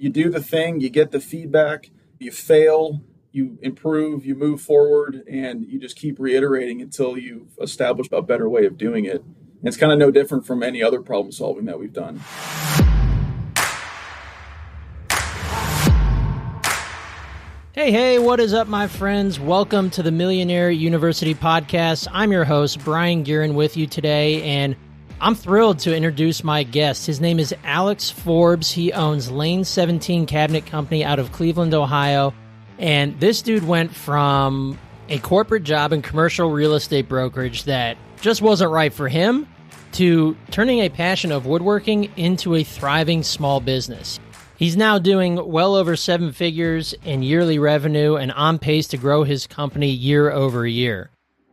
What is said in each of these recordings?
You do the thing, you get the feedback, you fail, you improve, you move forward, and you just keep reiterating until you've established a better way of doing it. And it's kind of no different from any other problem solving that we've done. Hey, what is up, my friends? Welcome to the Millionaire University Podcast. I'm your host, Brian Guerin, with you today, and I'm thrilled to introduce my guest. His name is Alex Forbes. He owns Lane 17 Cabinet Company out of Cleveland, Ohio, and this dude went from a corporate job in commercial real estate brokerage that just wasn't right for him to turning a passion of woodworking into a thriving small business. He's now doing well over 7 figures in yearly revenue and on pace to grow his company year over year.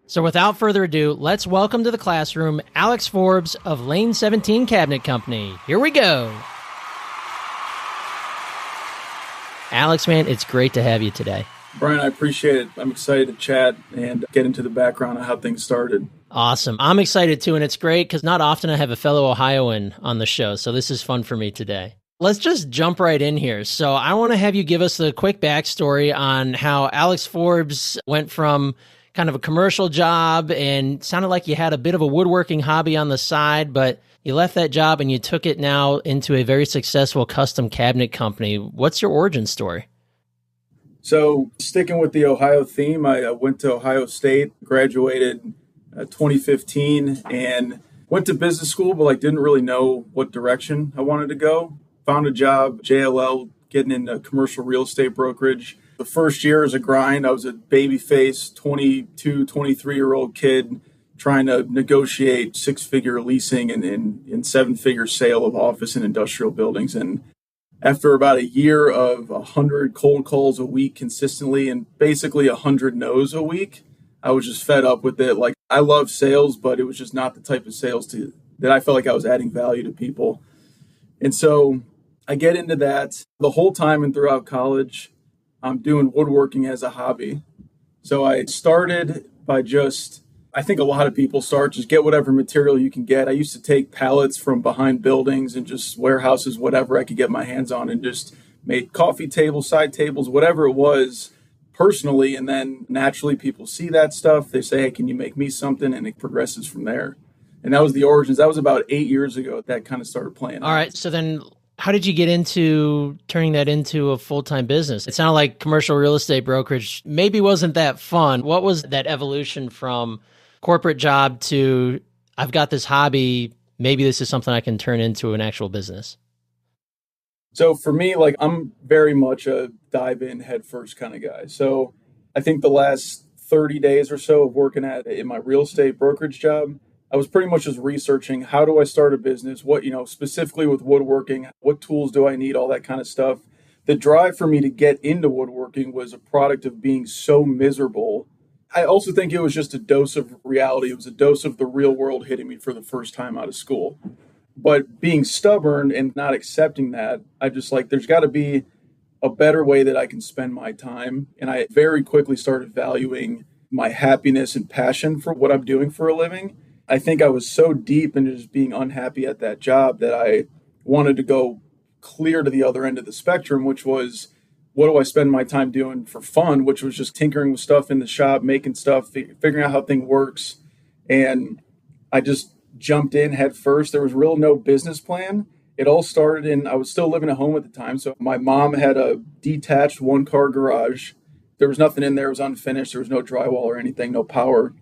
So without further ado, let's welcome to the classroom Alex Forbes of Lane 17 Cabinet Company. Here we go. Alex, man, it's great to have you today. Brian, I appreciate it. I'm excited to chat and get into the background of how things started. Awesome. I'm excited too, and it's great because not often I have a fellow Ohioan on the show, so this is fun for me today. Let's just jump right in here. So I want to have you give us the quick backstory on how Alex Forbes went from kind of a commercial job and sounded like you had a bit of a woodworking hobby on the side, but you left that job and you took it now into a very successful custom cabinet company. What's your origin story? So sticking with the Ohio theme, I went to Ohio State, graduated 2015, and went to business school, but didn't really know what direction I wanted to go. Found a job, JLL, getting into commercial real estate brokerage. The first year is a grind. I was a baby-faced 22, 23-year-old kid trying to negotiate 6-figure leasing and 7-figure sale of office and industrial buildings. And after about a year of 100 cold calls a week consistently and basically 100 no's a week, I was just fed up with it. I love sales, but it was just not the type of sales that I felt like I was adding value to people. And so I get into that the whole time, and throughout college, I'm doing woodworking as a hobby. So I started by I think a lot of people just get whatever material you can get. I used to take pallets from behind buildings and just warehouses, whatever I could get my hands on, and just made coffee tables, side tables, whatever it was personally. And then naturally people see that stuff. They say, hey, can you make me something? And it progresses from there. And that was the origins. That was about 8 years ago that kind of started playing out. All right. So then how did you get into turning that into a full-time business? It sounded like commercial real estate brokerage maybe wasn't that fun. What was that evolution from corporate job to I've got this hobby, maybe this is something I can turn into an actual business? So for me, I'm very much a dive in head first kind of guy. So I think the last 30 days or so of working in my real estate brokerage job, I was pretty much just researching how do I start a business, what, specifically with woodworking, what tools do I need, all that kind of stuff. The drive for me to get into woodworking was a product of being so miserable. I also think it was just a dose of reality. It was a dose of the real world hitting me for the first time out of school. But being stubborn and not accepting that, I just there's got to be a better way that I can spend my time. And I very quickly started valuing my happiness and passion for what I'm doing for a living. I think I was so deep into just being unhappy at that job that I wanted to go clear to the other end of the spectrum, which was, what do I spend my time doing for fun, which was just tinkering with stuff in the shop, making stuff, figuring out how things works. And I just jumped in head first. There was no business plan. It all started I was still living at home at the time. So my mom had a detached 1-car garage. There was nothing in there. It was unfinished. There was no drywall or anything, no power.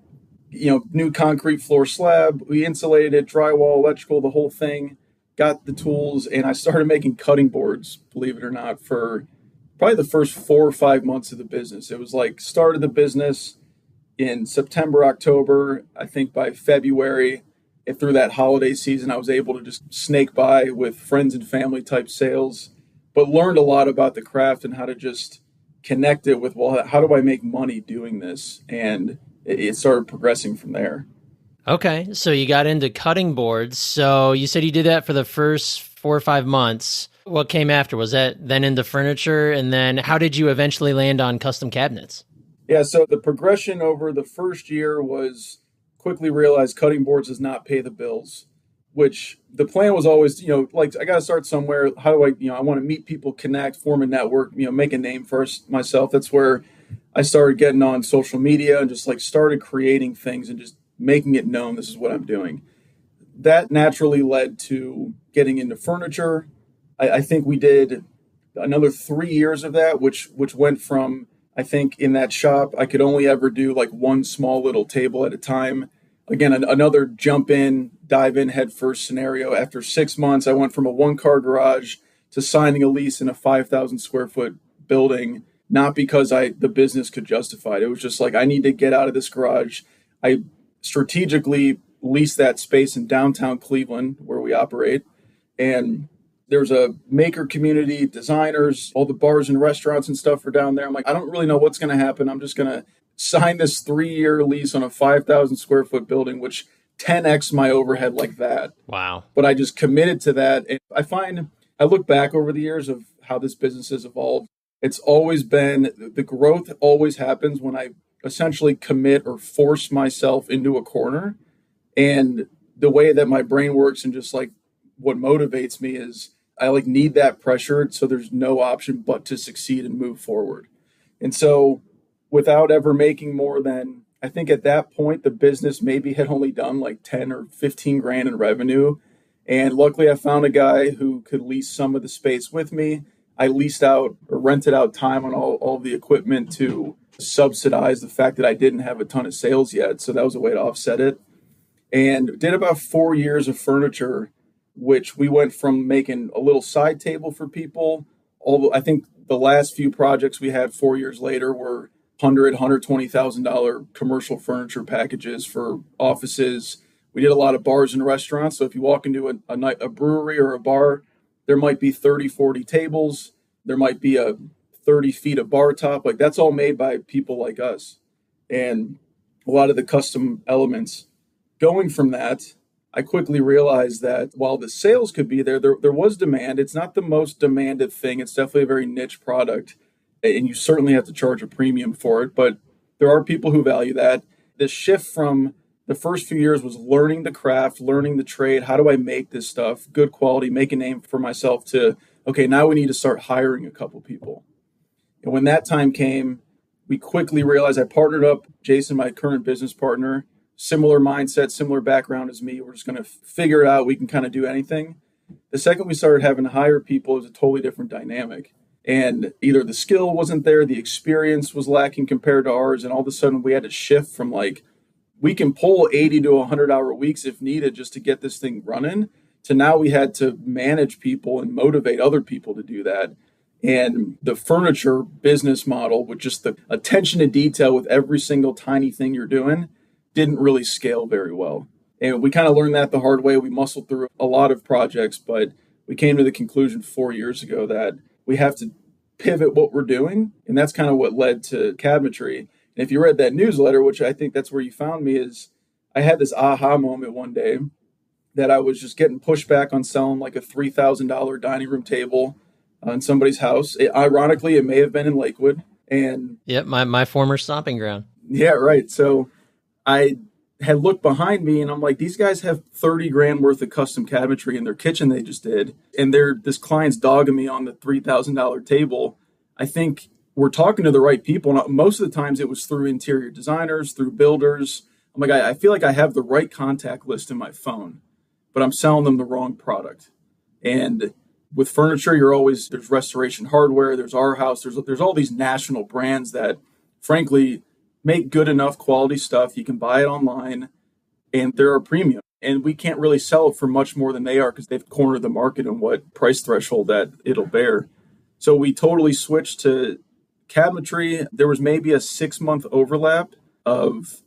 New concrete floor slab, we insulated it, drywall, electrical, the whole thing, got the tools, and I started making cutting boards, believe it or not, for probably the first 4 or 5 months of the business. It was started the business in September, October. I think by February, and through that holiday season, I was able to just snake by with friends and family type sales, but learned a lot about the craft and how to just connect it with, well, how do I make money doing this? And it started progressing from there. Okay. So you got into cutting boards. So you said you did that for the first 4 or 5 months. What came after? Was that then into furniture? And then how did you eventually land on custom cabinets? Yeah. So the progression over the first year was quickly realize cutting boards does not pay the bills. which the plan was always, like I got to start somewhere. How do I want to meet people, connect, form a network, make a name for myself. That's where I started getting on social media and just like started creating things and just making it known this is what I'm doing. That naturally led to getting into furniture. I think we did another 3 years of that, which went from, I think in that shop, I could only ever do like one small little table at a time. Again, another jump in, dive in head first scenario. After 6 months, I went from a 1-car garage to signing a lease in a 5,000 square foot building, not because the business could justify it. It was just like, I need to get out of this garage. I strategically leased that space in downtown Cleveland where we operate. And there's a maker community, designers, all the bars and restaurants and stuff are down there. I'm like, I don't really know what's going to happen. I'm just going to sign this 3-year lease on a 5,000 square foot building, which 10x my overhead like that. Wow. But I just committed to that. And I look back over the years of how this business has evolved. It's always been, the growth always happens when I essentially commit or force myself into a corner. And the way that my brain works and just like what motivates me is I like need that pressure. So there's no option but to succeed and move forward. And so without ever making more than, I think at that point, the business maybe had only done like 10 or 15 grand in revenue. And luckily I found a guy who could lease some of the space with me. I leased out or rented out time on all the equipment to subsidize the fact that I didn't have a ton of sales yet. So that was a way to offset it. And did about 4 years of furniture, which we went from making a little side table for people. I think the last few projects we had 4 years later were $120,000 commercial furniture packages for offices. We did a lot of bars and restaurants. So if you walk into a brewery or a bar, there might be 30, 40 tables. There might be a 30 feet of bar top. Like that's all made by people like us. And a lot of the custom elements. Going from that, I quickly realized that while the sales could be there was demand. It's not the most demanded thing. It's definitely a very niche product. And you certainly have to charge a premium for it. But there are people who value that. The shift from the first few years was learning the craft, learning the trade. How do I make this stuff good quality, make a name for myself to, okay, now we need to start hiring a couple people. And when that time came, we quickly realized I partnered up Jason, my current business partner, similar mindset, similar background as me. We're just going to figure it out. We can kind of do anything. The second we started having to hire people, it was a totally different dynamic. And either the skill wasn't there, the experience was lacking compared to ours. And all of a sudden we had to shift from like, we can pull 80 to 100-hour weeks if needed just to get this thing running, to now we had to manage people and motivate other people to do that. And the furniture business model with just the attention to detail with every single tiny thing you're doing didn't really scale very well. And we kind of learned that the hard way. We muscled through a lot of projects, but we came to the conclusion 4 years ago that we have to pivot what we're doing. And that's kind of what led to Cabinetry. And if you read that newsletter, which I think that's where you found me, is I had this aha moment one day that I was just getting pushback on selling like a $3,000 dining room table in somebody's house. Ironically, it may have been in Lakewood. And yep, my former stomping ground. Yeah, right. So I had looked behind me and I'm like, these guys have 30 grand worth of custom cabinetry in their kitchen they just did. And this client's dogging me on the $3,000 table. I think we're talking to the right people. And most of the times it was through interior designers, through builders. I'm like, I feel like I have the right contact list in my phone, but I'm selling them the wrong product. And with furniture, there's Restoration Hardware, there's Our House, there's all these national brands that frankly make good enough quality stuff. You can buy it online and they're a premium. And we can't really sell it for much more than they are because they've cornered the market and what price threshold that it'll bear. So we totally switched to Cabinetry. There was maybe a 6-month overlap of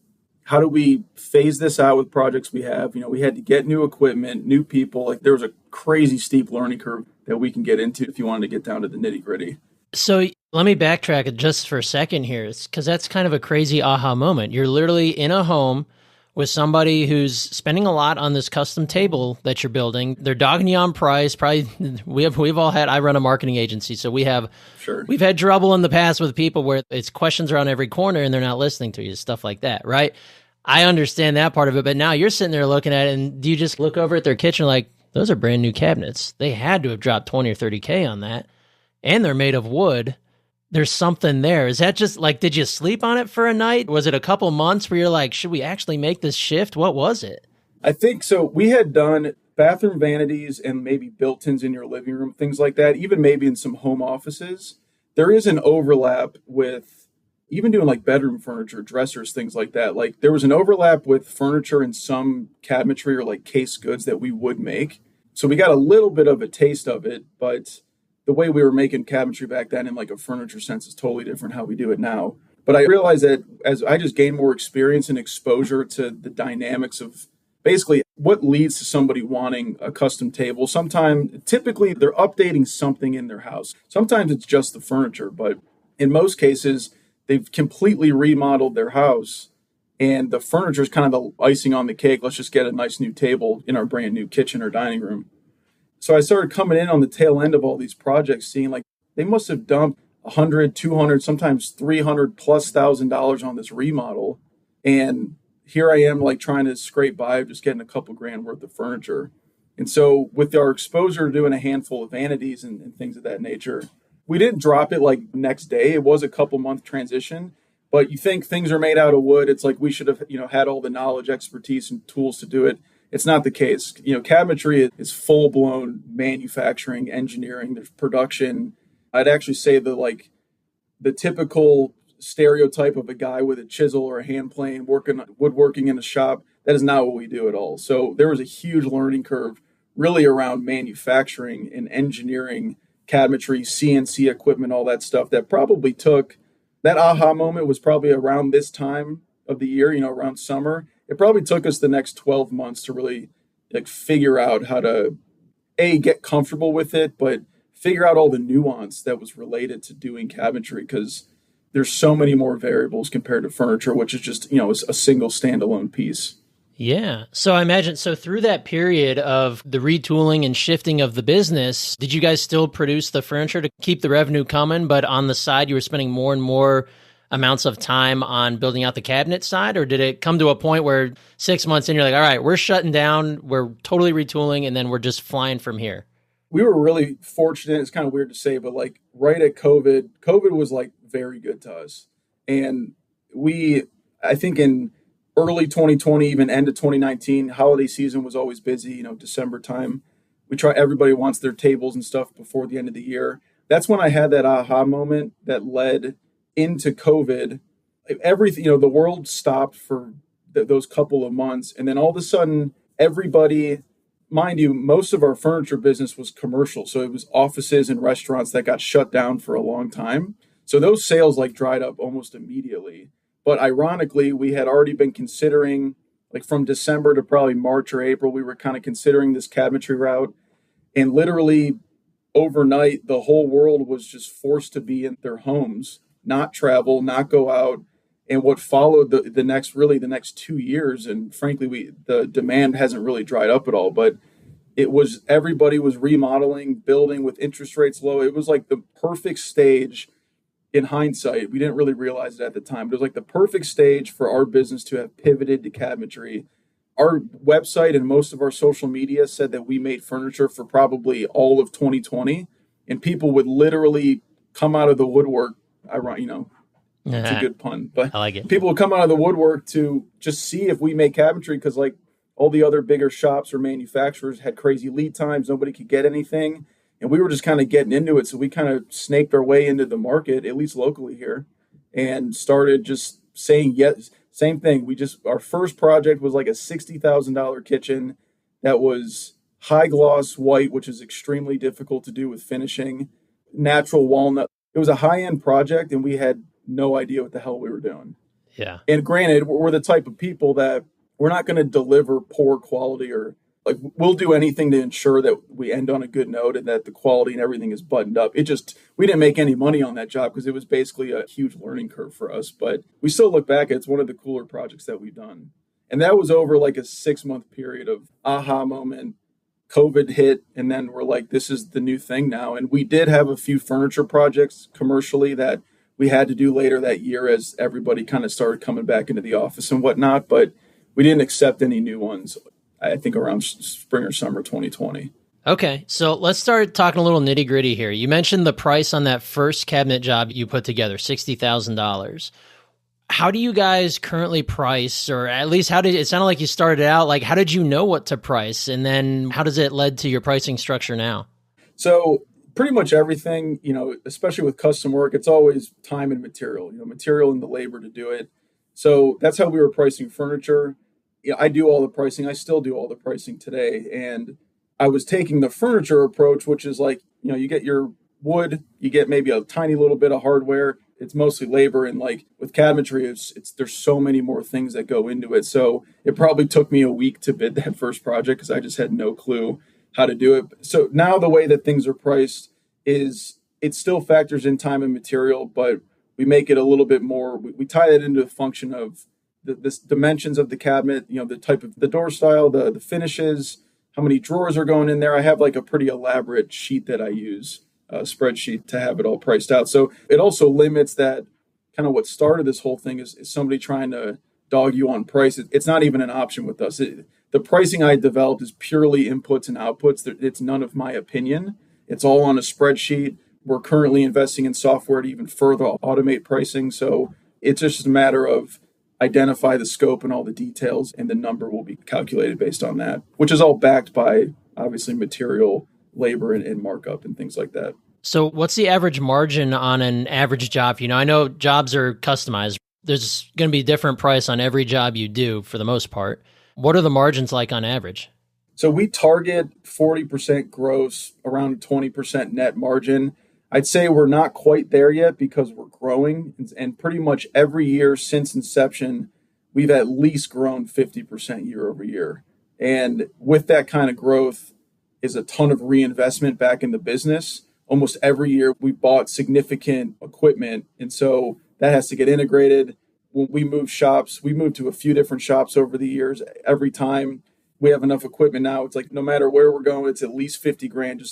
how do we phase this out with projects we have. We had to get new equipment, new people. Like there was a crazy steep learning curve that we can get into if you wanted to get down to the nitty gritty. So let me backtrack it just for a second here, because that's kind of a crazy aha moment. You're literally in a home with somebody who's spending a lot on this custom table that you're building. They're dogging you on price. Probably we've all had. I run a marketing agency, so we've had trouble in the past with people where it's questions around every corner and they're not listening to you, stuff like that, right? I understand that part of it, but now you're sitting there looking at it, and do you just look over at their kitchen like, those are brand new cabinets? They had to have dropped 20 or 30K on that, and they're made of wood. There's something there. Is that just like, did you sleep on it for a night? Was it a couple months where you're like, should we actually make this shift? What was it? I think so. We had done bathroom vanities and maybe built-ins in your living room, things like that, even maybe in some home offices. There is an overlap with even doing like bedroom furniture, dressers, things like that. Like there was an overlap with furniture and some cabinetry or like case goods that we would make. So we got a little bit of a taste of it, but the way we were making cabinetry back then in like a furniture sense is totally different how we do it now. But I realized that as I just gained more experience and exposure to the dynamics of basically what leads to somebody wanting a custom table. Typically they're updating something in their house. Sometimes it's just the furniture, but in most cases, they've completely remodeled their house and the furniture is kind of the icing on the cake. Let's just get a nice new table in our brand new kitchen or dining room. So I started coming in on the tail end of all these projects, seeing like they must have dumped 100, 200, sometimes 300 plus $1,000 on this remodel. And here I am like trying to scrape by just getting a couple grand worth of furniture. And so with our exposure to doing a handful of vanities and things of that nature, we didn't drop it like next day. It was a couple month transition, but you think things are made out of wood. It's like we should have, had all the knowledge, expertise, and tools to do it. It's not the case. Cabinetry is full blown manufacturing, engineering, there's production. I'd actually say the typical stereotype of a guy with a chisel or a hand plane working woodworking in a shop, that is not what we do at all. So there was a huge learning curve really around manufacturing and engineering cabinetry, CNC equipment, all that stuff that probably took, that aha moment was probably around this time of the year, around summer. It probably took us the next 12 months to really like figure out how to get comfortable with it, but figure out all the nuance that was related to doing cabinetry, because there's so many more variables compared to furniture, which is just, a single standalone piece. Yeah. So I imagine, through that period of the retooling and shifting of the business, did you guys still produce the furniture to keep the revenue coming, but on the side you were spending more and more amounts of time on building out the cabinet side? Or did it come to a point where 6 months in, you're like, all right, we're shutting down, we're totally retooling, and then we're just flying from here? We were really fortunate. It's kind of weird to say, but like right at COVID was like very good to us. And I think in early 2020, even end of 2019, holiday season was always busy, December time. Everybody wants their tables and stuff before the end of the year. That's when I had that aha moment that led into COVID. Everything, the world stopped for those couple of months. And then all of a sudden, everybody, mind you, most of our furniture business was commercial. So it was offices and restaurants that got shut down for a long time. So those sales like dried up almost immediately. But ironically, we had already been considering, like from December to probably March or April, we were kind of considering this cabinetry route. And literally overnight, the whole world was just forced to be in their homes, not travel, not go out. And what followed the next 2 years, and frankly, the demand hasn't really dried up at all, but everybody was remodeling, building with interest rates low. It was like the perfect stage. In hindsight, we didn't really realize it at the time, but it was like the perfect stage for our business to have pivoted to cabinetry. Our website and most of our social media said that we made furniture for probably all of 2020, and people would literally come out of the woodwork. It's a good pun, but I like it. People would come out of the woodwork to just see if we make cabinetry, because like all the other bigger shops or manufacturers had crazy lead times. Nobody could get anything. And we were just kind of getting into it. So we kind of snaked our way into the market, at least locally here, and started just saying yes. Same thing. Our first project was like a $60,000 kitchen that was high gloss white, which is extremely difficult to do with finishing, natural walnut. It was a high end project, and we had no idea what the hell we were doing. Yeah. And granted, we're the type of people that we're not going to deliver poor quality, or like we'll do anything to ensure that we end on a good note and that the quality and everything is buttoned up. We didn't make any money on that job because it was basically a huge learning curve for us. But we still look back, it's one of the cooler projects that we've done. And that was over like a 6-month period of aha moment. COVID hit, and then we're like, this is the new thing now. And we did have a few furniture projects commercially that we had to do later that year as everybody kind of started coming back into the office and whatnot. But we didn't accept any new ones, I think around spring or summer 2020. Okay, so let's start talking a little nitty gritty here. You mentioned the price on that first cabinet job you put together, $60,000. How do you guys currently price, or at least how did it sounded like you started out? Like, how did you know what to price? And then how does it lead to your pricing structure now? So pretty much everything, especially with custom work, it's always time and material, material and the labor to do it. So that's how we were pricing furniture. I do all the pricing. I still do all the pricing today. And I was taking the furniture approach, which is like, you get your wood, you get maybe a tiny little bit of hardware. It's mostly labor. And like with cabinetry, there's so many more things that go into it. So it probably took me a week to bid that first project because I just had no clue how to do it. So now the way that things are priced is it still factors in time and material, but we make it a little bit more, we tie that into a function of the dimensions of the cabinet, the type of the door style, the finishes, how many drawers are going in there. I have like a pretty elaborate sheet that I use, a spreadsheet, to have it all priced out. So it also limits that kind of what started this whole thing is somebody trying to dog you on price. It's not even an option with us. The pricing I developed is purely inputs and outputs. It's none of my opinion. It's all on a spreadsheet. We're currently investing in software to even further automate pricing. So it's just a matter of identify the scope and all the details, and the number will be calculated based on that, which is all backed by obviously material, labor, and markup and things like that. So what's the average margin on an average job? I know jobs are customized. There's going to be a different price on every job you do for the most part. What are the margins like on average? So we target 40% gross, around 20% net margin. I'd say we're not quite there yet because we're growing, and pretty much every year since inception, we've at least grown 50% year over year. And with that kind of growth is a ton of reinvestment back in the business. Almost every year we bought significant equipment, and so that has to get integrated. When we move shops, we moved to a few different shops over the years. Every time we have enough equipment now, it's like no matter where we're going, it's at least 50 grand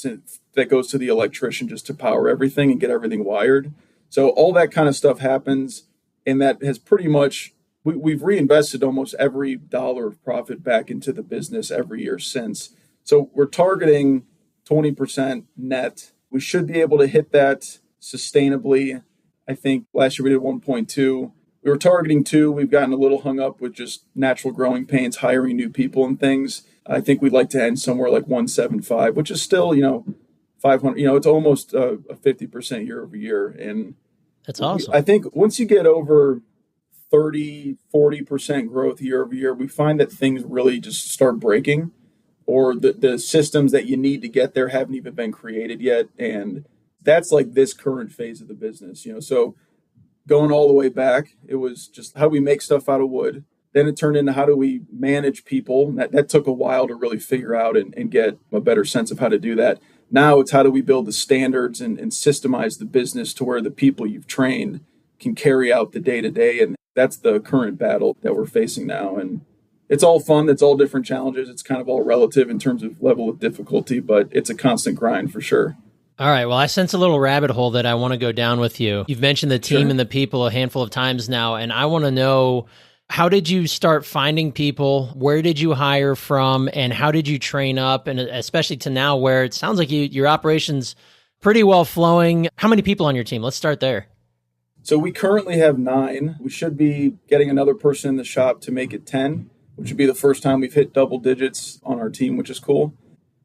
that goes to the electrician just to power everything and get everything wired. So all that kind of stuff happens, and that has pretty much, we've reinvested almost every dollar of profit back into the business every year since. So we're targeting 20% net. We should be able to hit that sustainably. I think last year we did 1.2. We were targeting 2. We've gotten a little hung up with just natural growing pains, hiring new people and things. I think we'd like to end somewhere like 1.75, which is still, 500. It's almost a 50% year over year. And that's awesome. I think once you get over 30, 40% growth year over year, we find that things really just start breaking, or the systems that you need to get there haven't even been created yet. And that's like this current phase of the business, so going all the way back, it was just how do we make stuff out of wood. Then it turned into how do we manage people. That took a while to really figure out and get a better sense of how to do that. Now it's how do we build the standards and systemize the business to where the people you've trained can carry out the day-to-day. And that's the current battle that we're facing now. And it's all fun. It's all different challenges. It's kind of all relative in terms of level of difficulty, but it's a constant grind for sure. All right. Well, I sense a little rabbit hole that I want to go down with you. You've mentioned the team and the people a handful of times now, and I want to know, how did you start finding people? Where did you hire from? And how did you train up? And especially to now where it sounds like your operation's pretty well flowing. How many people on your team? Let's start there. So we currently have 9. We should be getting another person in the shop to make it 10, which would be the first time we've hit double digits on our team, which is cool.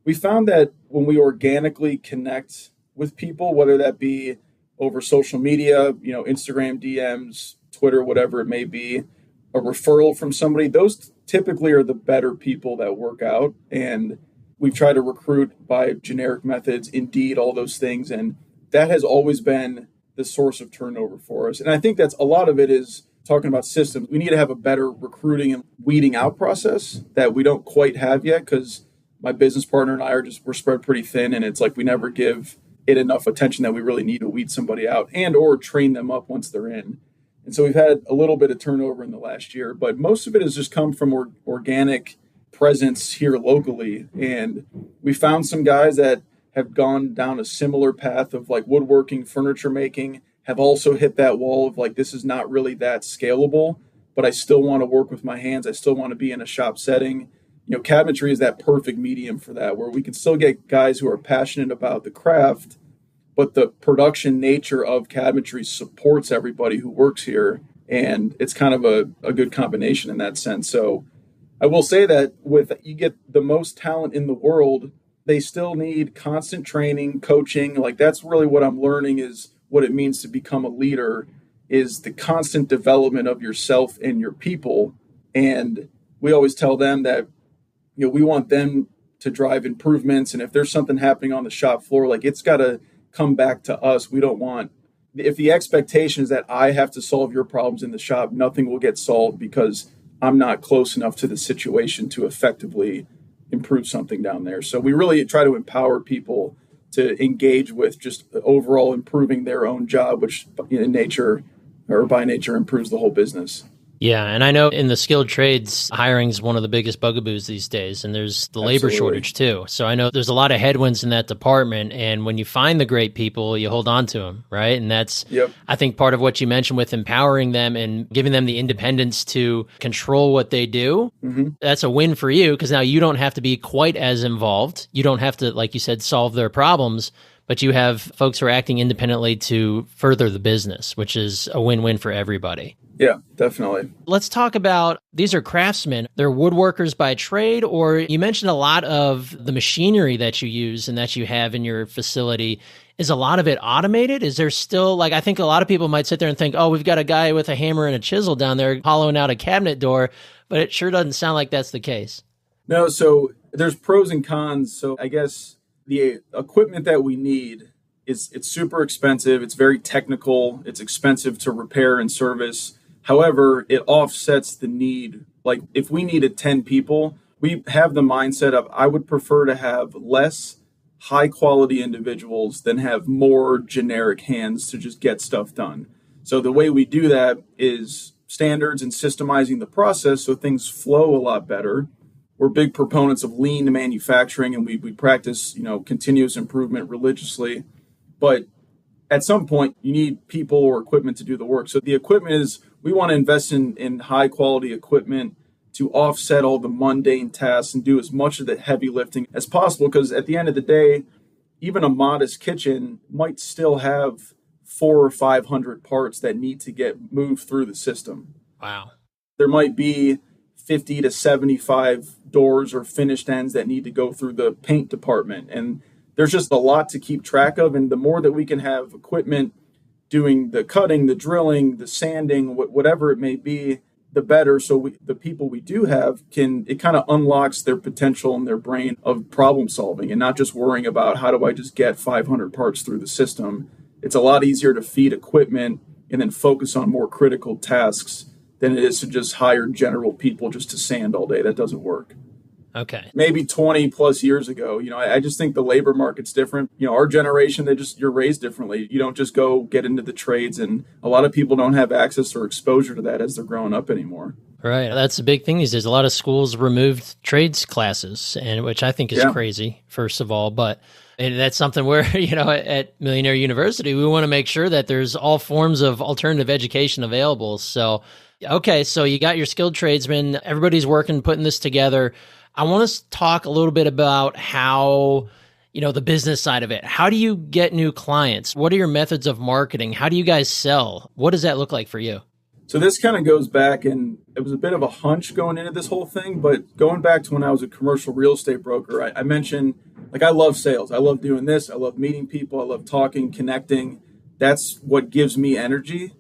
We found that when we organically connect with people, whether that be over social media, Instagram DMs, Twitter, whatever it may be, a referral from somebody, those typically are the better people that work out. And we've tried to recruit by generic methods, Indeed, all those things. And that has always been the source of turnover for us. And I think that's a lot of it is talking about systems. We need to have a better recruiting and weeding out process that we don't quite have yet, because my business partner and I we're spread pretty thin, and it's like we never give it enough attention that we really need to weed somebody out and or train them up once they're in. And so we've had a little bit of turnover in the last year, but most of it has just come from organic presence here locally. And we found some guys that have gone down a similar path of like woodworking, furniture making, have also hit that wall of like, this is not really that scalable, but I still want to work with my hands. I still want to be in a shop setting. Cabinetry is that perfect medium for that, where we can still get guys who are passionate about the craft, but the production nature of cabinetry supports everybody who works here. And it's kind of a good combination in that sense. So I will say that you get the most talent in the world, they still need constant training, coaching. Like that's really what I'm learning is what it means to become a leader is the constant development of yourself and your people. And we always tell them that, we want them to drive improvements. And if there's something happening on the shop floor, like it's got to come back to us. We don't want, if the expectation is that I have to solve your problems in the shop, nothing will get solved because I'm not close enough to the situation to effectively improve something down there. So we really try to empower people to engage with just overall improving their own job, which in nature or by nature improves the whole business. Yeah, and I know in the skilled trades, hiring is one of the biggest bugaboos these days, and there's the labor shortage too. So I know there's a lot of headwinds in that department, and when you find the great people, you hold on to them, right? And that's, I think, part of what you mentioned with empowering them and giving them the independence to control what they do. Mm-hmm. That's a win for you because now you don't have to be quite as involved. You don't have to, like you said, solve their problems, but you have folks who are acting independently to further the business, which is a win-win for everybody. Yeah, definitely. Let's talk about, these are craftsmen. They're woodworkers by trade, or you mentioned a lot of the machinery that you use and that you have in your facility. Is a lot of it automated? Is there still, I think a lot of people might sit there and think, oh, we've got a guy with a hammer and a chisel down there hollowing out a cabinet door, but it sure doesn't sound like that's the case. No, so there's pros and cons. So I guess the equipment that we need it's super expensive. It's very technical. It's expensive to repair and service. However, it offsets the need. Like if we needed 10 people, we have the mindset of I would prefer to have less high quality individuals than have more generic hands to just get stuff done. So the way we do that is standards and systemizing the process so things flow a lot better. We're big proponents of lean manufacturing, and we practice, continuous improvement religiously. But at some point, you need people or equipment to do the work. So the equipment is, we want to invest in high quality equipment to offset all the mundane tasks and do as much of the heavy lifting as possible. Because at the end of the day, even a modest kitchen might still have 400 or 500 parts that need to get moved through the system. Wow. There might be 50 to 75 doors or finished ends that need to go through the paint department. And there's just a lot to keep track of. And the more that we can have equipment doing the cutting, the drilling, the sanding, whatever it may be, the better. So the people we do have it kind of unlocks their potential in their brain of problem solving and not just worrying about how do I just get 500 parts through the system. It's a lot easier to feed equipment and then focus on more critical tasks than it is to just hire general people just to sand all day. That doesn't work. Okay. Maybe 20 plus years ago, I just think the labor market's different. Our generation, you're raised differently. You don't just go get into the trades, and a lot of people don't have access or exposure to that as they're growing up anymimore. Right. That's a big thing these days. A lot of schools removed trades classes, and which I think is crazy, first of all. But and that's something where, at Millionaire University, we want to make sure that there's all forms of alternative education available. So, okay, so you got your skilled tradesmen, everybody's working, putting this together. I want to talk a little bit about how, the business side of it. How do you get new clients? What are your methods of marketing? How do you guys sell? What does that look like for you? So this kind of goes back, and it was a bit of a hunch going into this whole thing, but going back to when I was a commercial real estate broker, I mentioned, I love sales. I love doing this. I love meeting people. I love talking, connecting. That's what gives me energy.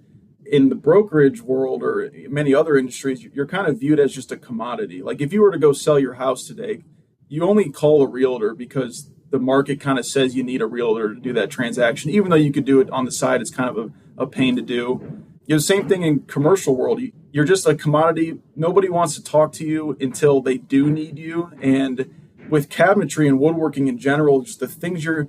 In the brokerage world or many other industries, you're kind of viewed as just a commodity. Like if you were to go sell your house today, you only call a realtor because the market kind of says you need a realtor to do that transaction, even though you could do it on the side. It's kind of a pain to do. Same thing in commercial world. You're just a commodity. Nobody wants to talk to you until they do need you. And with cabinetry and woodworking in general, just the things you're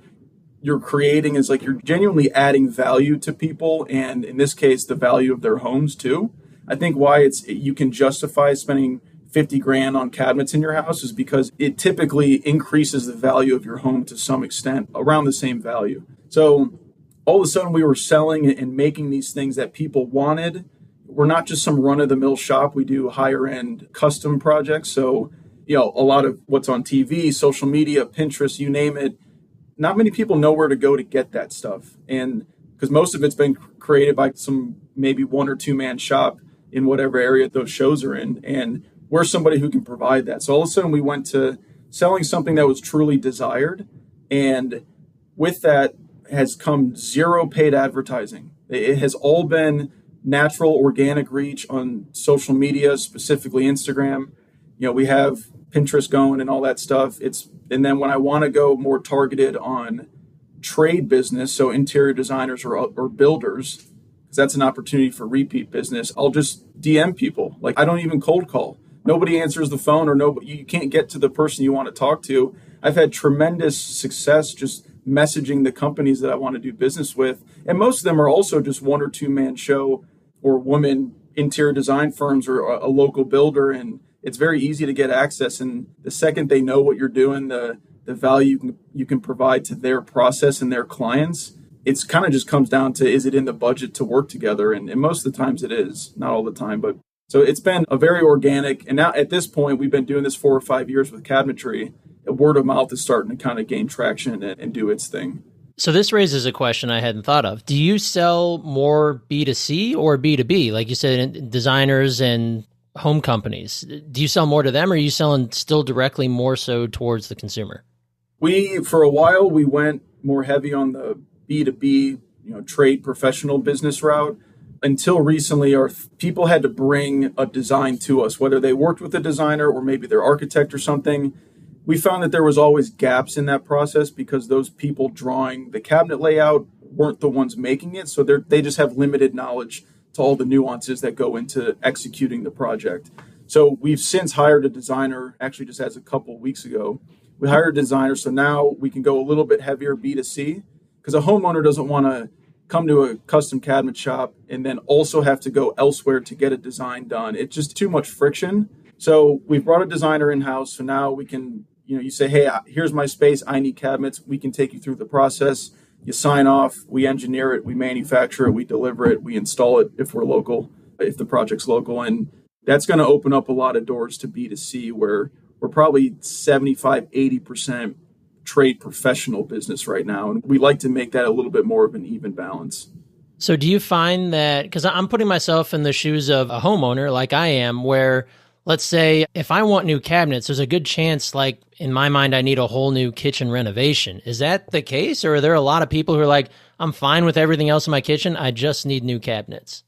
creating is you're genuinely adding value to people, and in this case, the value of their homes too. I think why you can justify spending $50,000 on cabinets in your house is because it typically increases the value of your home to some extent around the same value. So all of a sudden we were selling and making these things that people wanted. We're not just some run-of-the-mill shop. We do higher-end custom projects. So, a lot of what's on TV, social media, Pinterest, you name it, not many people know where to go to get that stuff. And because most of it's been created by some maybe one or two man shop in whatever area those shows are in. And we're somebody who can provide that. So all of a sudden we went to selling something that was truly desired. And with that has come zero paid advertising. It has all been natural, organic reach on social media, specifically Instagram. We have Pinterest going and all that stuff. And then when I want to go more targeted on trade business, so interior designers or builders, because that's an opportunity for repeat business, I'll just DM people. Like, I don't even cold call. Nobody answers the phone, or you can't get to the person you want to talk to. I've had tremendous success just messaging the companies that I want to do business with. And most of them are also just one or two man show or woman interior design firms or a local builder. And it's very easy to get access. And the second they know what you're doing, the value you can provide to their process and their clients, it's kind of just comes down to, is it in the budget to work together? And most of the times it is, not all the time. But so it's been a very organic. And now at this point, we've been doing this 4 or 5 years with Cabinetry. Word of mouth is starting to kind of gain traction and do its thing. So this raises a question I hadn't thought of. Do you sell more B2C or B2B? Like you said, designers and home companies. Do you sell more to them, or are you selling still directly more so towards the consumer? For a while, we went more heavy on the B2B, trade professional business route. Until recently, our people had to bring a design to us, whether they worked with a designer or maybe their architect or something. We found that there was always gaps in that process because those people drawing the cabinet layout weren't the ones making it. So they just have limited knowledge to all the nuances that go into executing the project. So we've since hired a designer, actually just as a couple of weeks ago. We hired a designer, so now we can go a little bit heavier B2C, because a homeowner doesn't want to come to a custom cabinet shop and then also have to go elsewhere to get a design done. It's just too much friction. So we've brought a designer in-house, so now we can, you say, hey, here's my space, I need cabinets. We can take you through the process. You sign off, we engineer it, we manufacture it, we deliver it, we install it if we're local, if the project's local. And that's going to open up a lot of doors to B2C, where we're probably 75, 80% trade professional business right now. And we like to make that a little bit more of an even balance. So do you find that, because I'm putting myself in the shoes of a homeowner like I am, where let's say if I want new cabinets, there's a good chance, like in my mind, I need a whole new kitchen renovation. Is that the case? Or are there a lot of people who are like, I'm fine with everything else in my kitchen, I just need new cabinets?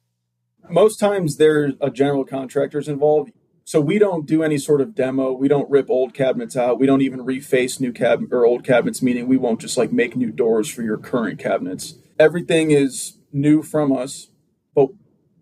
Most times there's a general contractor's involved. So we don't do any sort of demo. We don't rip old cabinets out. We don't even reface new cabinet or old cabinets, meaning we won't just like make new doors for your current cabinets. Everything is new from us. But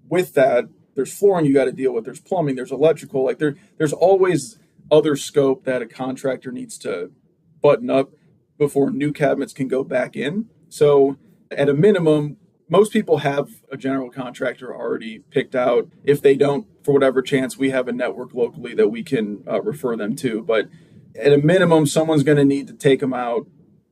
with that, there's flooring you got to deal with. There's plumbing, there's electrical. Like there's always other scope that a contractor needs to button up before new cabinets can go back in. So at a minimum, most people have a general contractor already picked out. If they don't, for whatever chance, we have a network locally that we can refer them to. But at a minimum, someone's going to need to take them out,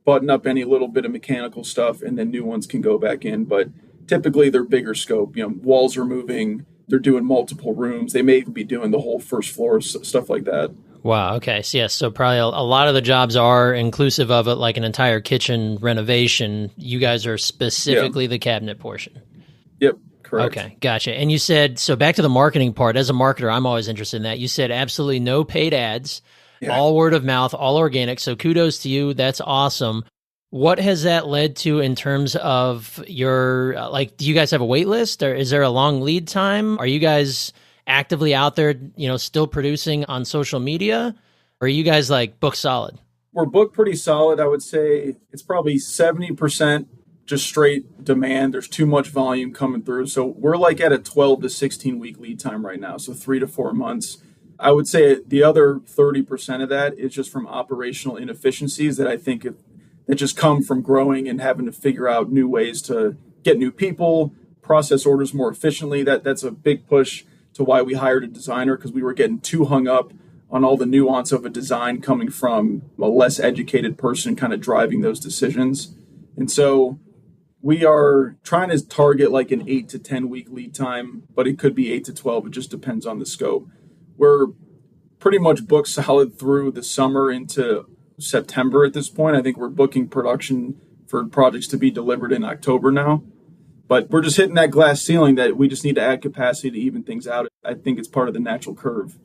button up any little bit of mechanical stuff, and then new ones can go back in. But typically they're bigger scope. Walls are moving. They're doing multiple rooms. They may even be doing the whole first floor, stuff like that. Wow. Okay. So yes. So probably a lot of the jobs are inclusive of it, like an entire kitchen renovation. You guys are specifically the cabinet portion. Yep. Correct. Okay. Gotcha. And you said, so back to the marketing part, as a marketer, I'm always interested in that. You said absolutely no paid ads, all word of mouth, all organic. So kudos to you. That's awesome. What has that led to in terms of your, do you guys have a wait list, or is there a long lead time? Are you guys actively out there, still producing on social media? Or are you guys like booked solid? We're booked pretty solid. I would say it's probably 70% just straight demand. There's too much volume coming through. So we're like at a 12 to 16 week lead time right now. So 3 to 4 months. I would say the other 30% of that is just from operational inefficiencies that I think that just come from growing and having to figure out new ways to get new people, process orders more efficiently. That's a big push to why we hired a designer, because we were getting too hung up on all the nuance of a design coming from a less educated person kind of driving those decisions. And so We are trying to target like an 8 to 10 week lead time, but it could be 8 to 12. It just depends on the scope. We're pretty much booked solid through the summer into September at this point. I think we're booking production for projects to be delivered in October now. But we're just hitting that glass ceiling that we just need to add capacity to even things out. I think it's part of the natural curve.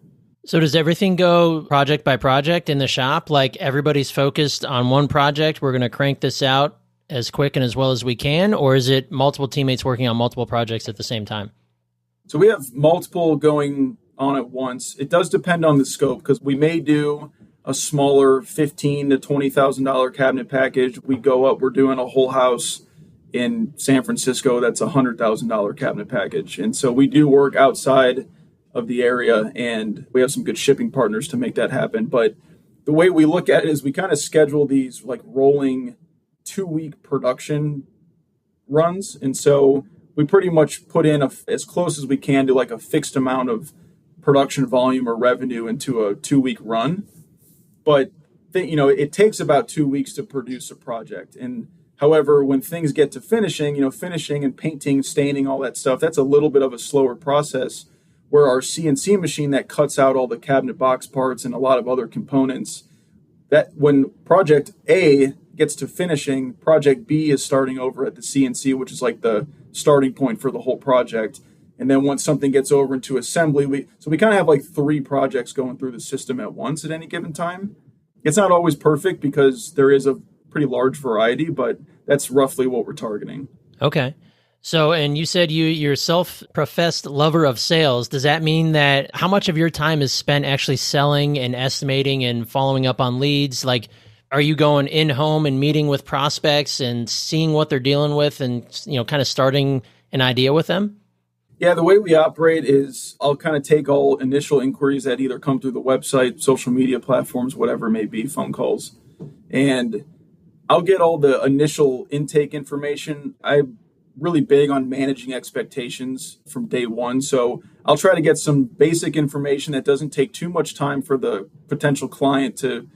So does everything go project by project in the shop? Like everybody's focused on one project, we're going to crank this out as quick and as well as we can? Or is it multiple teammates working on multiple projects at the same time? So we have multiple going on at once. It does depend on the scope because we may do a smaller $15,000 to $20,000 cabinet package. We go up, we're doing a whole house in San Francisco. That's a $100,000 cabinet package. And so we do work outside of the area and we have some good shipping partners to make that happen. But the way we look at it is we kind of schedule these like rolling 2-week production runs. And so we pretty much put in as close as we can to like a fixed amount of production volume or revenue into a 2-week run. But it takes about 2 weeks to produce a project. And however, when things get to finishing, finishing and painting, staining, all that stuff, that's a little bit of a slower process where our CNC machine that cuts out all the cabinet box parts and a lot of other components, that when project A gets to finishing, project B is starting over at the CNC, which is like the starting point for the whole project. And then once something gets over into assembly, we kind of have like 3 projects going through the system at once at any given time. It's not always perfect because there is a pretty large variety, but that's roughly what we're targeting. Okay. So, and you said you're a self-professed lover of sales. Does that mean that how much of your time is spent actually selling and estimating and following up on leads? Like, are you going in home and meeting with prospects and seeing what they're dealing with and, kind of starting an idea with them? Yeah, the way we operate is I'll kind of take all initial inquiries that either come through the website, social media platforms, whatever it may be, phone calls, and I'll get all the initial intake information. I'm really big on managing expectations from day one. So I'll try to get some basic information that doesn't take too much time for the potential client to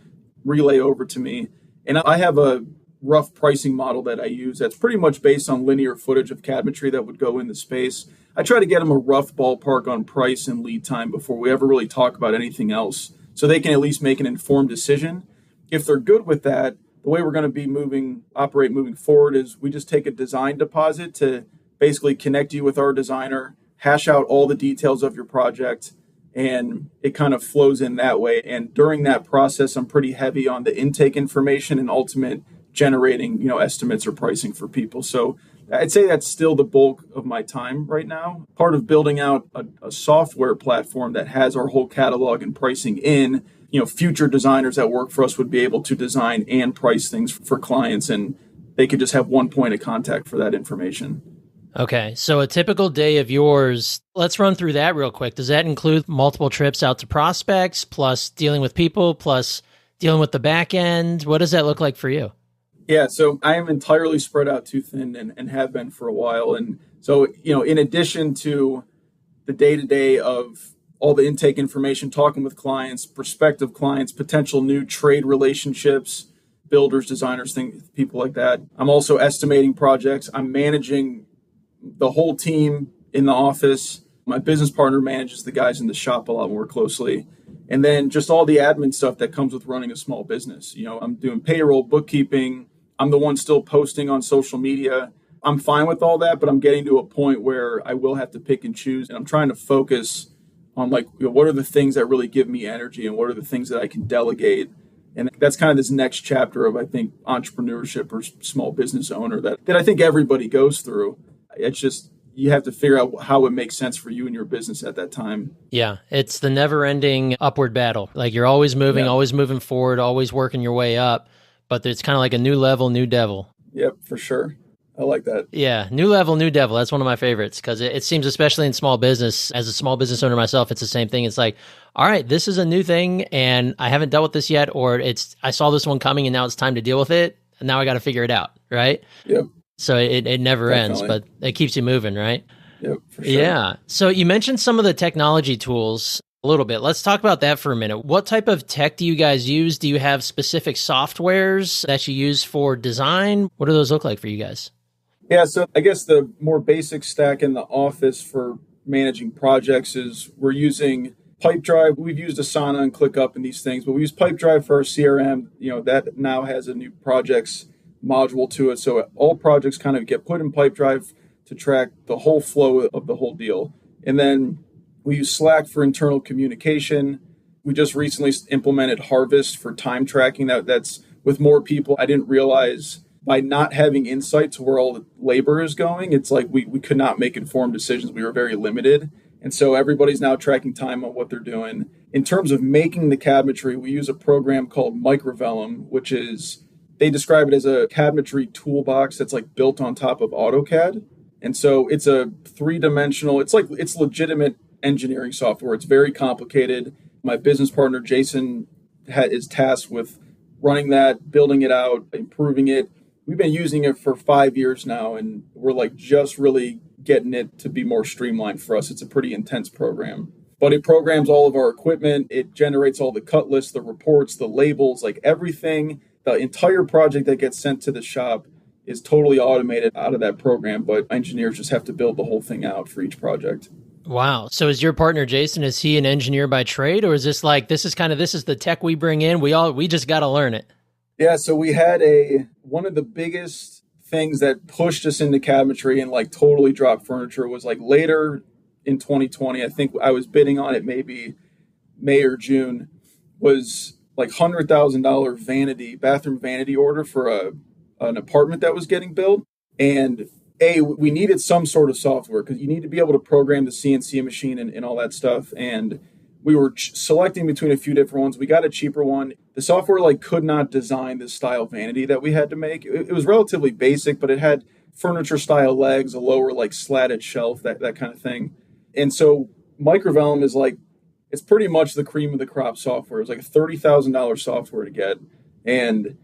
relay over to me. And I have a rough pricing model that I use that's pretty much based on linear footage of cabinetry that would go in the space. I try to get them a rough ballpark on price and lead time before we ever really talk about anything else, so they can at least make an informed decision. If they're good with that, the way we're going to be moving forward is we just take a design deposit to basically connect you with our designer, hash out all the details of your project, and it kind of flows in that way. And during that process, I'm pretty heavy on the intake information and ultimate generating, estimates or pricing for people. So I'd say that's still the bulk of my time right now. Part of building out a software platform that has our whole catalog and pricing in, future designers that work for us would be able to design and price things for clients, and they could just have one point of contact for that information. Okay. So a typical day of yours, let's run through that real quick. Does that include multiple trips out to prospects, plus dealing with people, plus dealing with the back end? What does that look like for you? Yeah, so I am entirely spread out too thin and have been for a while. And so, in addition to the day-to-day of all the intake information, talking with clients, prospective clients, potential new trade relationships, builders, designers, people like that, I'm also estimating projects. I'm managing the whole team in the office. My business partner manages the guys in the shop a lot more closely. And then just all the admin stuff that comes with running a small business. I'm doing payroll, bookkeeping. I'm the one still posting on social media. I'm fine with all that, but I'm getting to a point where I will have to pick and choose. And I'm trying to focus on what are the things that really give me energy and what are the things that I can delegate. And that's kind of this next chapter of, I think, entrepreneurship or small business owner that I think everybody goes through. It's just, you have to figure out how it makes sense for you and your business at that time. Yeah, it's the never-ending upward battle. Like you're always moving, always moving forward, always working your way up. But it's kind of like a new level, new devil. Yep, for sure. I like that. Yeah, new level, new devil. That's one of my favorites because it seems, especially in small business, as a small business owner myself, it's the same thing. It's like, all right, this is a new thing and I haven't dealt with this yet, or I saw this one coming and now it's time to deal with it. And now I got to figure it out, right? Yep. So it never ends, but it keeps you moving, right? Yep, for sure. Yeah. So you mentioned some of the technology tools a little bit. Let's talk about that for a minute. What type of tech do you guys use? Do you have specific softwares that you use for design? What do those look like for you guys? Yeah, so I guess the more basic stack in the office for managing projects is we're using Pipedrive. We've used Asana and ClickUp and these things, but we use Pipedrive for our CRM. That now has a new projects module to it. So all projects kind of get put in Pipedrive to track the whole flow of the whole deal. And then we use Slack for internal communication. We just recently implemented Harvest for time tracking. That's with more people. I didn't realize by not having insight to where all the labor is going, it's like we could not make informed decisions. We were very limited. And so everybody's now tracking time on what they're doing. In terms of making the cabinetry, we use a program called Microvellum, which is, they describe it as a cabinetry toolbox that's like built on top of AutoCAD. And so it's a three-dimensional, it's legitimate engineering software. It's very complicated. My business partner, Jason, is tasked with running that, building it out, improving it. We've been using it for 5 years now, and we're like just really getting it to be more streamlined for us. It's a pretty intense program, but it programs all of our equipment. It generates all the cut lists, the reports, the labels, like everything. The entire project that gets sent to the shop is totally automated out of that program, but engineers just have to build the whole thing out for each project. Wow. So is your partner, Jason, is he an engineer by trade, or is this like, this is the tech we bring in? We just got to learn it. Yeah. So we had one of the biggest things that pushed us into cabinetry and like totally dropped furniture was like later in 2020. I think I was bidding on it maybe May or June, was like $100,000 bathroom vanity order for an apartment that was getting built. And we needed some sort of software because you need to be able to program the CNC machine and all that stuff. And we were selecting between a few different ones. We got a cheaper one. The software like could not design this style vanity that we had to make. It was relatively basic, but it had furniture style legs, a lower like slatted shelf, that kind of thing. And so Microvellum is like, it's pretty much the cream of the crop software. It was like a $30,000 software to get. And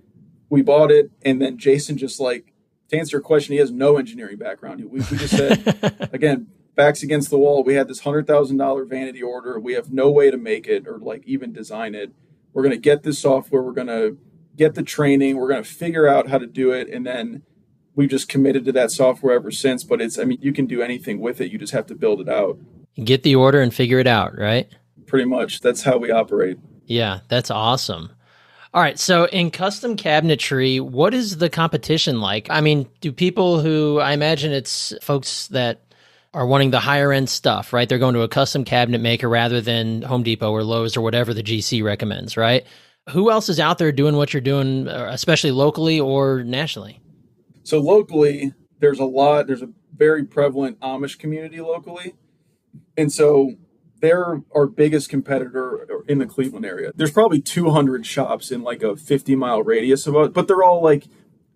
we bought it. And then Jason just like, to answer your question, he has no engineering background. We just said, again, backs against the wall. We had this $100,000 vanity order. We have no way to make it or like even design it. We're going to get this software. We're going to get the training. We're going to figure out how to do it. And then we've just committed to that software ever since. But you can do anything with it. You just have to build it out. Get the order and figure it out, right? Pretty much. That's how we operate. Yeah, that's awesome. All right. So in custom cabinetry, what is the competition like? I mean, do people I imagine it's folks that are wanting the higher end stuff, right? They're going to a custom cabinet maker rather than Home Depot or Lowe's or whatever the GC recommends, right? Who else is out there doing what you're doing, especially locally or nationally? So locally, there's a very prevalent Amish community locally. And so they're our biggest competitor in the Cleveland area. There's probably 200 shops in like a 50-mile radius of us, but they're all like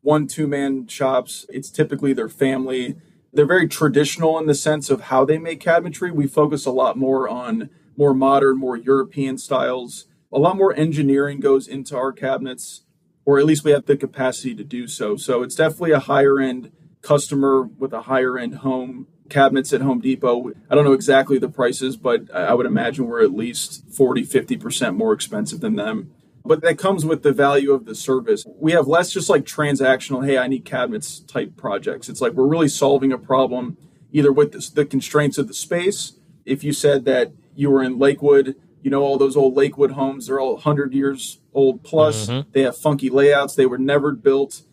1-2-man shops. It's typically their family. They're very traditional in the sense of how they make cabinetry. We focus a lot more on more modern, more European styles. A lot more engineering goes into our cabinets, or at least we have the capacity to do so. So it's definitely a higher end customer with a higher end home. Cabinets at Home Depot, I don't know exactly the prices, but I would imagine we're at least 40-50% more expensive than them. But that comes with the value of the service. We have less just like transactional, hey, I need cabinets type projects. It's like we're really solving a problem either with the constraints of the space. If you said that you were in Lakewood, all those old Lakewood homes, they're all 100 years old plus. Mm-hmm. They have funky layouts. They were never built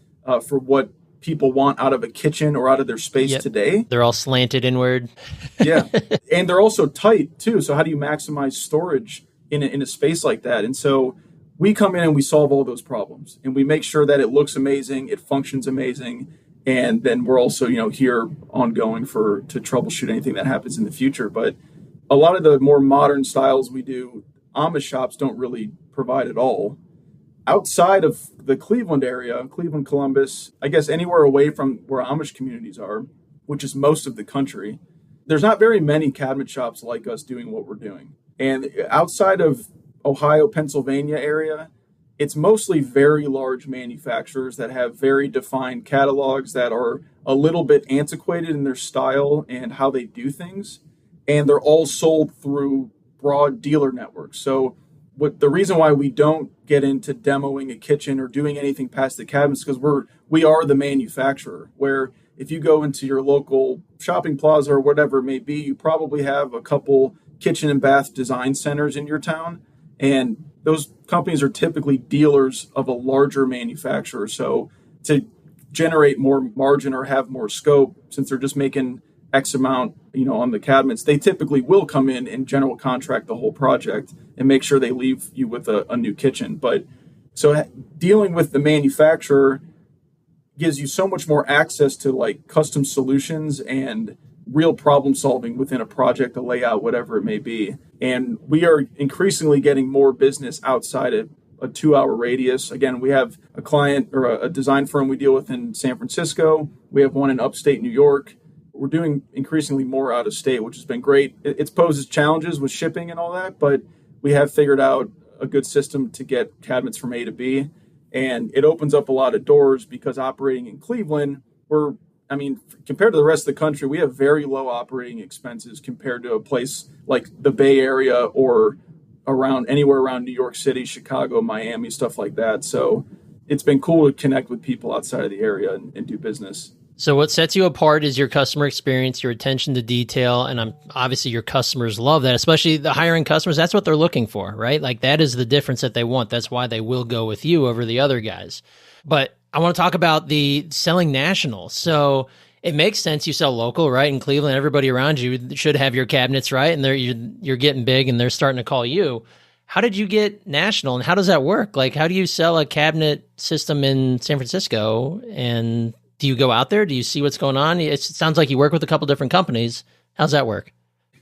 for what people want out of a kitchen or out of their space today. They're all slanted inward. Yeah. And they're also tight too. So how do you maximize storage in a space like that? And so we come in and we solve all those problems and we make sure that it looks amazing, it functions amazing. And then we're also, here ongoing to troubleshoot anything that happens in the future. But a lot of the more modern styles we do, Amish shops don't really provide at all. Outside of the Cleveland area, Cleveland, Columbus, I guess anywhere away from where Amish communities are, which is most of the country, there's not very many cabinet shops like us doing what we're doing. And outside of Ohio, Pennsylvania area, it's mostly very large manufacturers that have very defined catalogs that are a little bit antiquated in their style and how they do things. And they're all sold through broad dealer networks. So the reason why we don't get into demoing a kitchen or doing anything past the cabinets because we are the manufacturer. Where if you go into your local shopping plaza or whatever it may be, you probably have a couple kitchen and bath design centers in your town. And those companies are typically dealers of a larger manufacturer. So to generate more margin or have more scope, since they're just making X amount, on the cabinets, they typically will come in and general contract the whole project and make sure they leave you with a new kitchen. But so dealing with the manufacturer gives you so much more access to like custom solutions and real problem solving within a project, a layout, whatever it may be. And we are increasingly getting more business outside of a 2-hour radius. Again, we have a client or a design firm we deal with in San Francisco. We have one in upstate New York. We're doing increasingly more out of state, which has been great. It poses challenges with shipping and all that, but we have figured out a good system to get cabinets from A to B. And it opens up a lot of doors because operating in Cleveland, compared to the rest of the country, we have very low operating expenses compared to a place like the Bay Area or anywhere around New York City, Chicago, Miami, stuff like that. So it's been cool to connect with people outside of the area and do business. So what sets you apart is your customer experience, your attention to detail, and obviously your customers love that, especially the higher end customers. That's what they're looking for, right? Like that is the difference that they want. That's why they will go with you over the other guys. But I want to talk about the selling national. So it makes sense you sell local, right? In Cleveland, everybody around you should have your cabinets, right? And you're getting big and they're starting to call you. How did you get national and how does that work? Like, how do you sell a cabinet system in San Francisco? And do you go out there? Do you see what's going on? It sounds like you work with a couple different companies. How's that work?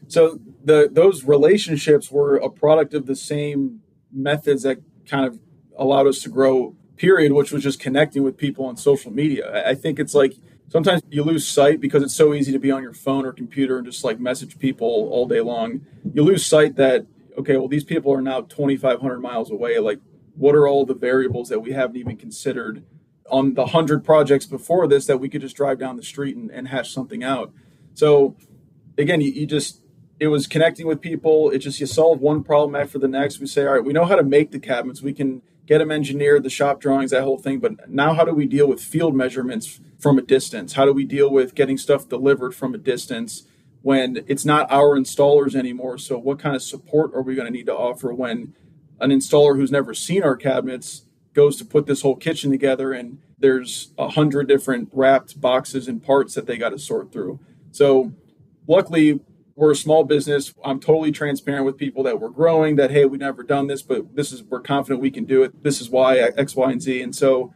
So those relationships were a product of the same methods that kind of allowed us to grow, period, which was just connecting with people on social media. I think it's like sometimes you lose sight because it's so easy to be on your phone or computer and just like message people all day long. You lose sight that, okay, well, these people are now 2,500 miles away. Like, what are all the variables that we haven't even considered on the 100 projects before this that we could just drive down the street and hash something out? So again, it was connecting with people. You solve one problem after the next. We say, all right, we know how to make the cabinets. We can get them engineered, the shop drawings, that whole thing. But now how do we deal with field measurements from a distance? How do we deal with getting stuff delivered from a distance when it's not our installers anymore? So what kind of support are we going to need to offer when an installer who's never seen our cabinets goes to put this whole kitchen together and there's 100 different wrapped boxes and parts that they got to sort through? So luckily, we're a small business. I'm totally transparent with people that we're growing, that, hey, we've never done this, but we're confident we can do it. This is why X, Y, and Z. And so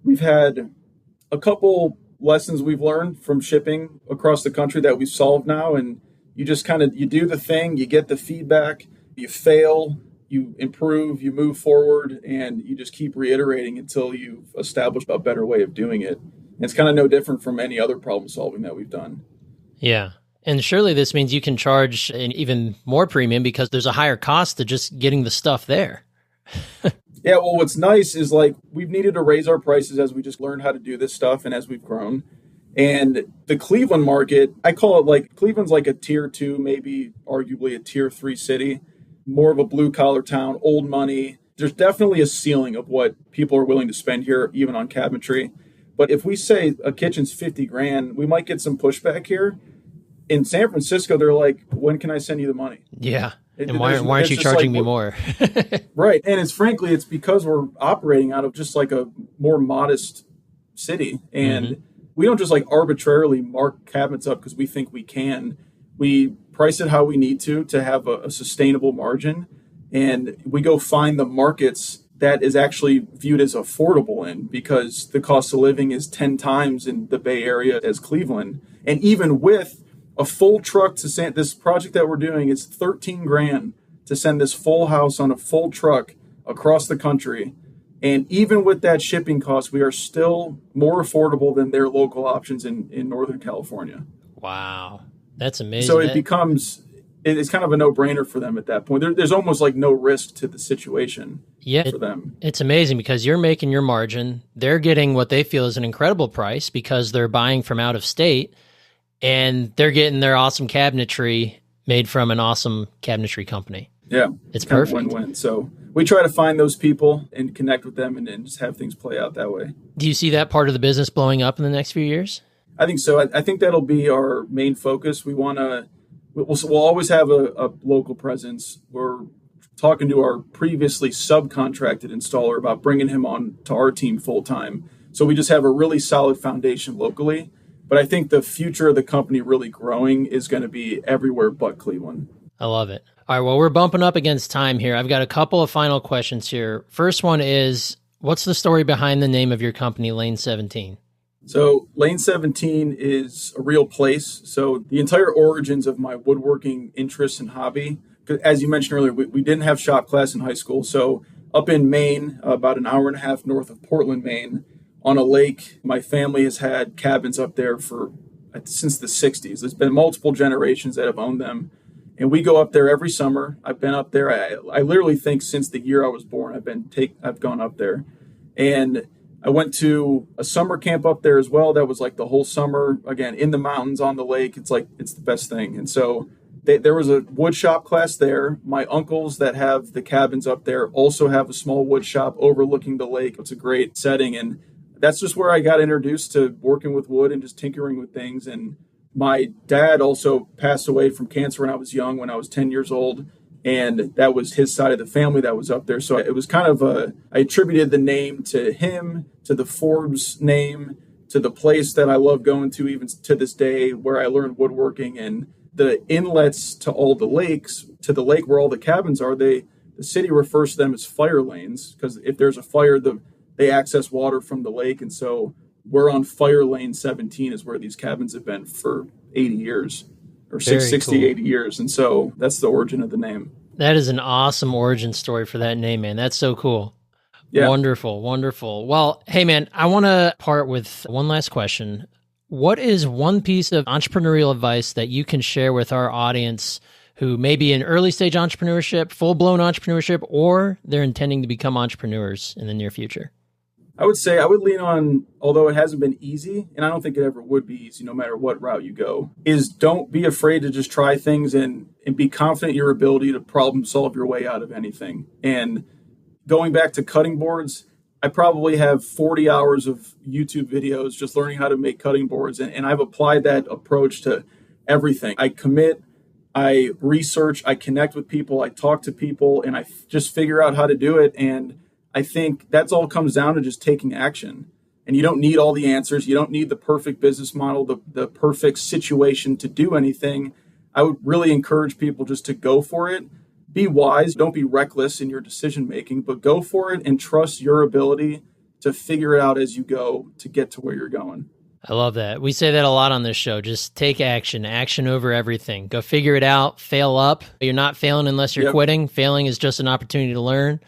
we've had a couple lessons we've learned from shipping across the country that we've solved now. And you just you do the thing, you get the feedback, you fail, you improve, you move forward, and you just keep reiterating until you've established a better way of doing it. And it's kind of no different from any other problem solving that we've done. Yeah. And surely this means you can charge an even more premium because there's a higher cost to just getting the stuff there. Yeah, well, what's nice is like we've needed to raise our prices as we just learned how to do this stuff and as we've grown. And the Cleveland market, I call it like Cleveland's like a tier 2, maybe arguably a tier 3 city, more of a blue collar town, old money. There's definitely a ceiling of what people are willing to spend here, even on cabinetry. But if we say a kitchen's 50 grand, we might get some pushback here. In San Francisco, they're like, when can I send you the money? Yeah. And why aren't you charging me more? Right. And it's because we're operating out of just like a more modest city. And we don't just like arbitrarily mark cabinets up because we think we can. We price it how we need to have a sustainable margin. And we go find the markets that is actually viewed as affordable in, because the cost of living is 10 times in the Bay Area as Cleveland. And even with a full truck to send this project that we're doing, is 13 grand to send this full house on a full truck across the country. And even with that shipping cost, we are still more affordable than their local options in Northern California. Wow. That's amazing. So it's kind of a no-brainer for them at that point. There's almost like no risk to the situation for them. It's amazing because you're making your margin. They're getting what they feel is an incredible price because they're buying from out of state. And they're getting their awesome cabinetry made from an awesome cabinetry company. Yeah. It's perfect. Win-win. So we try to find those people and connect with them and just have things play out that way. Do you see that part of the business blowing up in the next few years? I think so. I think that'll be our main focus. We'll always have a local presence. We're talking to our previously subcontracted installer about bringing him on to our team full time. So we just have a really solid foundation locally. But I think the future of the company really growing is going to be everywhere but Cleveland. I love it. All right, well, we're bumping up against time here. I've got a couple of final questions here. First one is, what's the story behind the name of your company, Lane 17? So Lane 17 is a real place. So the entire origins of my woodworking interest and hobby, as you mentioned earlier, we didn't have shop class in high school. So up in Maine, about an hour and a half north of Portland, Maine, on a lake, my family has had cabins up there since the 60s. There's been multiple generations that have owned them. And we go up there every summer. I've been up there. I literally think since the year I was born, I've gone up there. And I went to a summer camp up there as well. That was like the whole summer, again, in the mountains on the lake. It's the best thing. And so there was a wood shop class there. My uncles that have the cabins up there also have a small wood shop overlooking the lake. It's a great setting. And that's just where I got introduced to working with wood and just tinkering with things. And my dad also passed away from cancer when I was young, when I was 10 years old. And that was his side of the family that was up there. So it was kind of I attributed the name to him, to the Forbes name, to the place that I love going to even to this day, where I learned woodworking, and the inlets to all the lakes, to the lake where all the cabins are. The city refers to them as fire lanes, because if there's a fire, they access water from the lake. And so we're on Fire Lane 17 is where these cabins have been for 80 years. Or 80 years. And so that's the origin of the name. That is an awesome origin story for that name, man. That's so cool. Yeah. Wonderful, wonderful. Well, hey, man, I want to part with one last question. What is one piece of entrepreneurial advice that you can share with our audience who may be in early stage entrepreneurship, full-blown entrepreneurship, or they're intending to become entrepreneurs in the near future? I would say I would lean on, although it hasn't been easy, and I don't think it ever would be easy no matter what route you go, is don't be afraid to just try things and be confident in your ability to problem solve your way out of anything. And going back to cutting boards, I probably have 40 hours of YouTube videos just learning how to make cutting boards. And I've applied that approach to everything. I commit, I research, I connect with people, I talk to people, and I just figure out how to do it. And I think that's all comes down to just taking action. And you don't need all the answers. You don't need the perfect business model, the perfect situation to do anything. I would really encourage people just to go for it. Be wise. Don't be reckless in your decision making, but go for it and trust your ability to figure it out as you go to get to where you're going. I love that. We say that a lot on this show. Just take action, action over everything. Go figure it out, fail up. You're not failing unless you're quitting. Failing is just an opportunity to learn.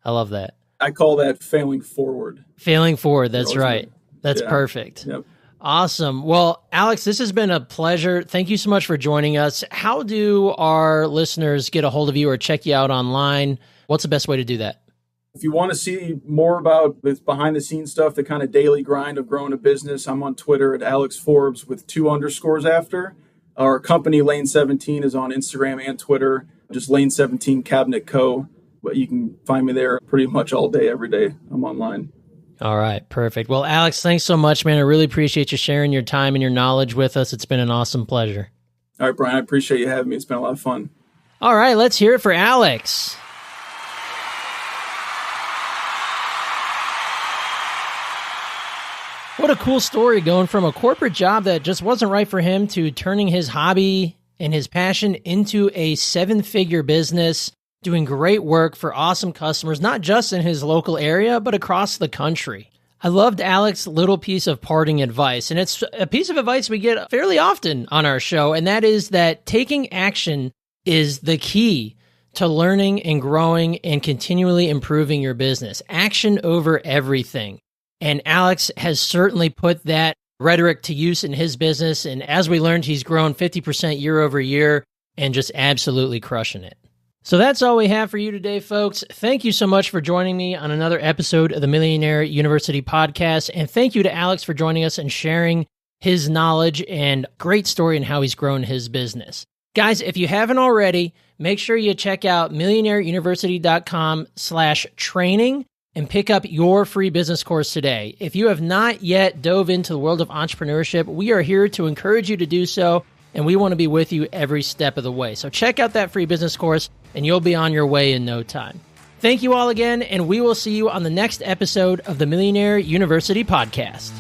I love that. I call that failing forward. Failing forward. That's right. That's perfect. Yep. Awesome. Well, Alex, this has been a pleasure. Thank you so much for joining us. How do our listeners get a hold of you or check you out online? What's the best way to do that? If you want to see more about this behind the scenes stuff, the kind of daily grind of growing a business, I'm on Twitter at Alex Forbes with 2 underscores after. Our company, Lane 17, is on Instagram and Twitter, just Lane 17 Cabinet Co. But you can find me there pretty much all day, every day. I'm online. All right, perfect. Well, Alex, thanks so much, man. I really appreciate you sharing your time and your knowledge with us. It's been an awesome pleasure. All right, Brian, I appreciate you having me. It's been a lot of fun. All right, let's hear it for Alex. What a cool story, going from a corporate job that just wasn't right for him to turning his hobby and his passion into a 7-figure business, doing great work for awesome customers, not just in his local area, but across the country. I loved Alex's little piece of parting advice, and it's a piece of advice we get fairly often on our show, and that is that taking action is the key to learning and growing and continually improving your business. Action over everything. And Alex has certainly put that rhetoric to use in his business, and as we learned, he's grown 50% year over year and just absolutely crushing it. So that's all we have for you today, folks. Thank you so much for joining me on another episode of the Millionaire University podcast. And thank you to Alex for joining us and sharing his knowledge and great story and how he's grown his business. Guys, if you haven't already, make sure you check out millionaireuniversity.com/training. and pick up your free business course today. If you have not yet dove into the world of entrepreneurship, we are here to encourage you to do so, and we want to be with you every step of the way. So check out that free business course, and you'll be on your way in no time. Thank you all again, and we will see you on the next episode of the Millionaire University Podcast.